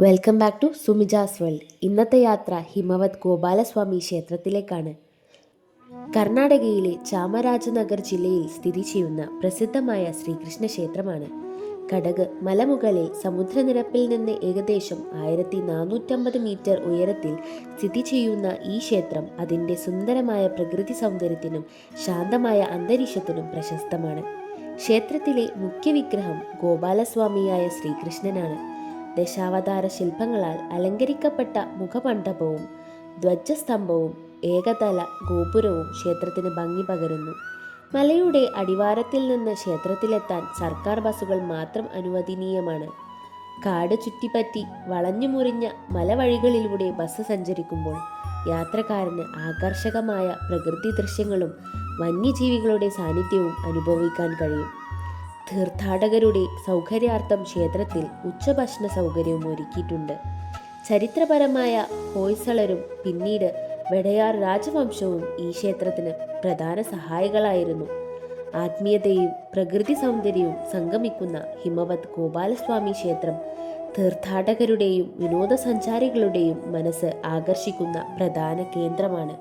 Welcome back to Sumija's world. ഇന്നത്തെ യാത്ര ഹിമവത് ഗോപാലസ്വാമി ക്ഷേത്രത്തിലേക്കാണ്. കർണാടകയിലെ ചാമരാജനഗർ ജില്ലയിൽ സ്ഥിതി ചെയ്യുന്ന പ്രസിദ്ധമായ ശ്രീകൃഷ്ണ ക്ഷേത്രമാണ്. കടക് മലമുകളിൽ സമുദ്രനിരപ്പിൽ നിന്ന് ഏകദേശം 1450 മീറ്റർ ഉയരത്തിൽ സ്ഥിതി ചെയ്യുന്ന ഈ ക്ഷേത്രം അതിൻ്റെ സുന്ദരമായ പ്രകൃതി സൗന്ദര്യത്തിനും ശാന്തമായ അന്തരീക്ഷത്തിനും പ്രശസ്തമാണ്. ക്ഷേത്രത്തിലെ മുഖ്യ വിഗ്രഹം ഗോപാലസ്വാമിയായ ശ്രീകൃഷ്ണനാണ്. ദശാവതാര ശില്പങ്ങളാൽ അലങ്കരിക്കപ്പെട്ട മുഖമണ്ഡപവും ധ്വജസ്തംഭവും ഏകതല ഗോപുരവും ക്ഷേത്രത്തിന് ഭംഗി പകരുന്നു. മലയുടെ അടിവാരത്തിൽ നിന്ന് ക്ഷേത്രത്തിലെത്താൻ സർക്കാർ ബസ്സുകൾ മാത്രം അനുവദനീയമാണ്. കാട് ചുറ്റിപ്പറ്റി വളഞ്ഞുമുറിഞ്ഞ മലവഴികളിലൂടെ ബസ് സഞ്ചരിക്കുമ്പോൾ യാത്രക്കാരന് ആകർഷകമായ പ്രകൃതി ദൃശ്യങ്ങളും വന്യജീവികളുടെ സാന്നിധ്യവും അനുഭവിക്കാൻ കഴിയും. തീർത്ഥാടകരുടെ സൗകര്യാർത്ഥം ക്ഷേത്രത്തിൽ ഉച്ചഭക്ഷണ സൗകര്യവും ഒരുക്കിയിട്ടുണ്ട്. ചരിത്രപരമായ ഹോയ്സളരും പിന്നീട് വടയാർ രാജവംശവും ഈ ക്ഷേത്രത്തിന് പ്രധാന സഹായികളായിരുന്നു. ആത്മീയതയും പ്രകൃതി സൗന്ദര്യവും സംഗമിക്കുന്ന ഹിമവത് ഗോപാലസ്വാമി ക്ഷേത്രം തീർത്ഥാടകരുടെയും വിനോദസഞ്ചാരികളുടെയും മനസ്സ് ആകർഷിക്കുന്ന പ്രധാന കേന്ദ്രമാണ്.